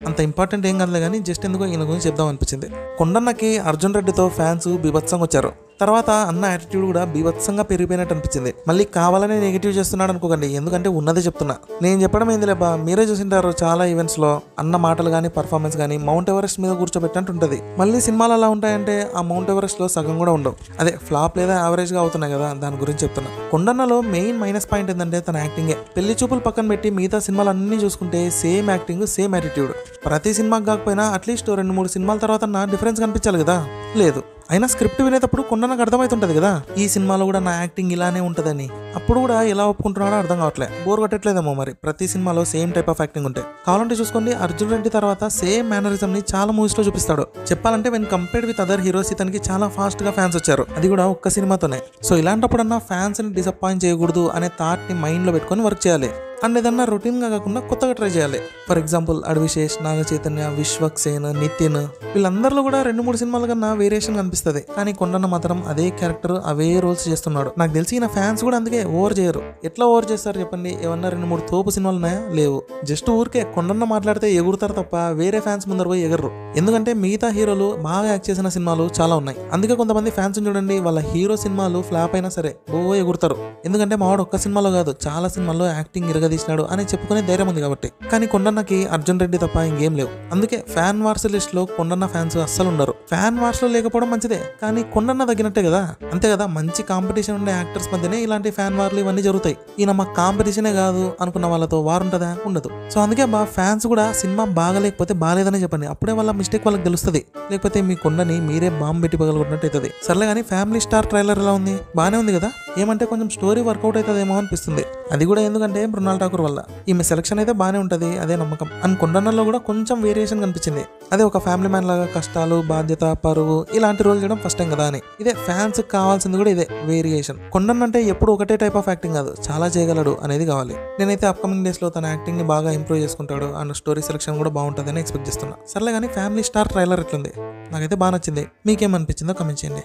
అంత ఇంపార్టెంట్ ఏం కాదులే కానీ జస్ట్ ఎందుకో ఈయన గురించి చెప్దాం అనిపించింది. కొండన్నకి అర్జున్ రెడ్డితో ఫ్యాన్స్ బీభత్సంగా వచ్చారు. తర్వాత అన్న యాటిట్యూడ్ కూడా బీభత్సంగా పెరిగిపోయినట్టు అనిపించింది. మళ్ళీ కావాలని నెగిటివ్ చేస్తున్నాడు అనుకోకండి, ఎందుకంటే ఉన్నదే చెప్తున్నా. నేను చెప్పడం ఏంది లేబా, మీరే చూసింటారు చాలా ఈవెంట్స్ లో అన్న మాటలు కానీ పర్ఫార్మెన్స్ కానీ మౌంట్ ఎవరెస్ట్ మీద కూర్చోబెట్టినట్టు ఉంటుంది. మళ్ళీ సినిమాలు ఎలా ఉంటాయంటే ఆ మౌంట్ ఎవరెస్ట్ లో సగం కూడా ఉండవు. అదే ఫ్లాప్ లేదా యావరేజ్ గా అవుతున్నాయి కదా, దాని గురించి చెప్తున్నా. కొండన్నలో మెయిన్ మైనస్ పాయింట్ ఏంటంటే తన యాక్టింగే. పెళ్లి చూపులు పక్కన పెట్టి మిగతా సినిమాలు అన్ని చూసుకుంటే సేమ్ యాక్టింగ్ సేమ్ యాటిట్యూడ్. ప్రతి సినిమాకి కాకపోయినా అట్లీస్ట్ 2-3 సినిమాల తర్వాత డిఫరెన్స్ కనిపించాలి కదా, లేదు. అయినా స్క్రిప్ట్ వినేటప్పుడు కొండన్నకు అర్థమవుతుంటది కదా ఈ సినిమాలో కూడా నా యాక్టింగ్ ఇలానే ఉంటదని. అప్పుడు కూడా ఎలా ఒప్పుకుంటున్నాడో అర్థం కావట్లేదు. బోర్ కొట్టట్లేదేమో మరి ప్రతి సినిమాలో సేమ్ టైప్ ఆఫ్ యాక్టింగ్ ఉంటే. కావాలంటే చూసుకోండి, అర్జున్ రెడ్డి తర్వాత సేమ్ మేనరిజం ని చాలా మూవీస్ లో చూపిస్తాడు. చెప్పాలంటే when compared with other heroes ఇతనికి చాలా ఫాస్ట్ గా ఫ్యాన్స్ వచ్చారు, అది కూడా ఒక్క సినిమాతోనే. సో ఇలాంటప్పుడన్నా ఫ్యాన్స్ ని డిసప్పాయింట్ చేయకూడదు అనే థాట్ ని మైండ్ లో పెట్టుకొని వర్క్ చేయాలి. అండ్ ఏదన్నా రొటీన్ గా కాకుండా కొత్తగా ట్రై చేయాలి. ఫర్ ఎగ్జాంపుల్ అడ్విశేష్, నాగ చైతన్య, విశ్వక్సేన్, నితిన్ వీళ్ళందరిలో కూడా 2-3 సినిమాల కన్నా వేరియేషన్ కనిపిస్తుంది. కానీ కొండన్న మాత్రం అదే క్యారెక్టర్ అవే రోల్స్ చేస్తున్నాడు. నాకు తెలిసి ఈయన ఫ్యాన్స్ కూడా అందుకే ఓవర్ చేయరు. ఎట్లా ఓవర్ చేస్తారు చెప్పండి? ఏమన్నా 2-3 తోపు సినిమాలు ఉన్నాయా? లేవు. జస్ట్ ఊరికే కొండన్న మాట్లాడితే ఎగురుతారు తప్ప వేరే ఫ్యాన్స్ ముందర పోయి ఎగర్రు. ఎందుకంటే మిగతా హీరోలు బాగా యాక్ట్ చేసిన సినిమాలు చాలా ఉన్నాయి. అందుకే కొంతమంది ఫ్యాన్స్ చూడండి, వాళ్ళ హీరో సినిమాలు ఫ్లాప్ అయినా సరే ఎగురుతారు. ఎందుకంటే మావాడు ఒక్క సినిమాలో కాదు చాలా సినిమాల్లో యాక్టింగ్ తీసినాడు అని చెప్పుకునే ధైర్యం ఉంది కాబట్టి. కానీ కొండన్నకి అర్జున్ రెడ్డి తప్ప ఇంకేం లేవు. అందుకే ఫ్యాన్ వార్స్ లిస్ట్ లో కొండన్న ఫ్యాన్స్ అస్సలు ఉండరు. ఫ్యాన్ వార్స్ లో లేకపోవడం మంచిదే, కానీ కొండన్న తగ్గినట్టే కదా. అంతే కదా, మంచి కాంపిటీషన్ ఉండే యాక్టర్స్ మధ్యనే ఇలాంటి ఫ్యాన్ వార్లు ఇవన్నీ జరుగుతాయి. ఈయన మా కాంపిటీషనే కాదు అనుకున్న వాళ్ళతో వార్ ఉంటుందా? ఉండదు. సో అందుకే ఫ్యాన్స్ కూడా సినిమా బాగలేకపోతే బాగాలేదని చెప్పండి, అప్పుడే వాళ్ళ మిస్టేక్ వాళ్ళకి తెలుస్తుంది. లేకపోతే మీ కొండని మీరే బాంబు పెట్టి పగలగొట్టినట్టు అవుతుంది. సర్లే కానీ ఫ్యామిలీ స్టార్ ట్రైలర్ ఎలా ఉంది? బాగానే ఉంది కదా. ఏమంటే కొంచెం స్టోరీ వర్కౌట్ అవుతుందేమో అనిపిస్తుంది. అది కూడా ఎందుకంటే మృణాల్ ఠాకూర్ వల్ల. ఈమె సెలక్షన్ అయితే బాగానే ఉంటుంది, అదే నమ్మకం. అండ్ కొండన్నలో కూడా కొంచెం వేరియేషన్ కనిపించింది. అదే ఒక ఫ్యామిలీ మ్యాన్ లాగా కష్టాలు, బాధ్యత, పరువు ఇలాంటి రోల్ చేయడం ఫస్ట్ టైం కదా అని. ఇదే ఫ్యాన్స్ కావాల్సింది కూడా ఇదే వేరియేషన్. కొండన్న అంటే ఎప్పుడు ఒకటే టైప్ ఆఫ్ యాక్టింగ్ కాదు, చాలా చేయగలడు అనేది కావాలి. నేనైతే అప్కమింగ్ డేస్ లో తన యాక్టింగ్ ని బాగా ఇంప్రూవ్ చేసుకుంటాడు అండ్ స్టోరీ సెలక్షన్ కూడా బాగుంటుంది అని ఎక్స్పెక్ట్ చేస్తున్నా. సర్లే కానీ ఫ్యామిలీ స్టార్ ట్రైలర్ ఎట్లుంది? నాకైతే బాగా నచ్చింది. మీకేమనిపించిందో కమెంట్ చేయండి.